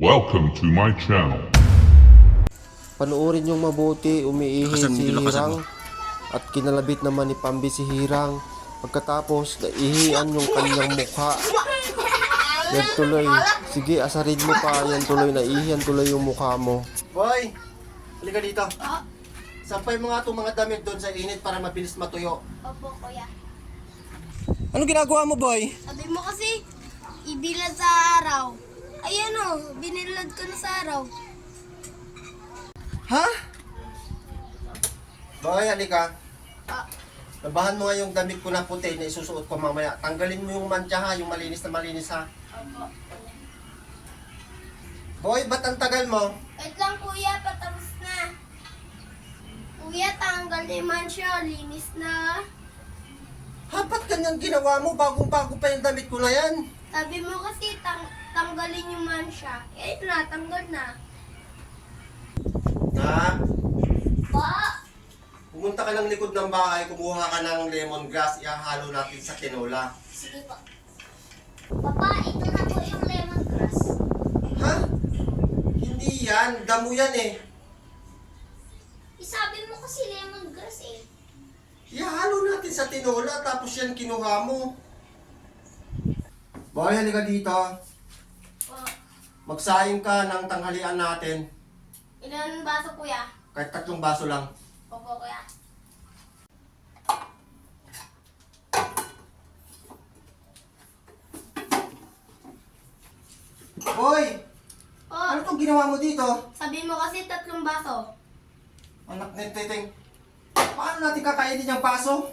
Welcome to my channel. Panoorin yung mabuti, umiihi Lakasan mo, si lakasan Hirang mo. at kinalabit naman ni Pambi si Hirang. Pagkatapos, naihian yung kanyang mukha. Yan tuloy. Sige, asarin mo pa. Yan tuloy, naihian tuloy yung mukha mo. Boy, halika dito. Sampay mo nga itong mga damit doon sa init para mabilis matuyo. Opo, kuya. Anong ginagawa mo, boy? Sabi mo kasi, ibilad sa araw. Ayan o, binilad ko na sa araw. Ha? Boy, halika. Ah, Labahan mo nga yung damit ko na puti na isusuot ko mamaya. Tanggalin mo yung mantsa ha, yung malinis na malinis ha. opo. Boy, ba't ang tagal mo? Wait lang kuya, patapos na. Kuya, tanggal naman siya, linis na. Ha, ba't ganyan ginawa mo? Bagong-bago pa yung damit ko na yan. Sabi mo kasi, tanggalin yung man siya. Eh, na, tanggal na. Na, Pa! pumunta ka ng likod ng bahay, kumuha ka ng lemongrass, ihahalo natin sa tinola. Sige po. Papa, ito na po yung lemongrass. Ha? Hindi yan, damo yan eh. Sabi mo kasi lemongrass eh. Ihahalo natin sa tinola, tapos yan kinuha mo. Boy, halika dito. Po. Magsayang ka ng tanghalian natin. Ilan baso kuya? Kahit 3 baso lang. Opo kuya. Boy! Po, Ano itong ginawa mo dito? sabi mo kasi 3 baso. Anak ni Teteng, paano natin kakainin yung baso?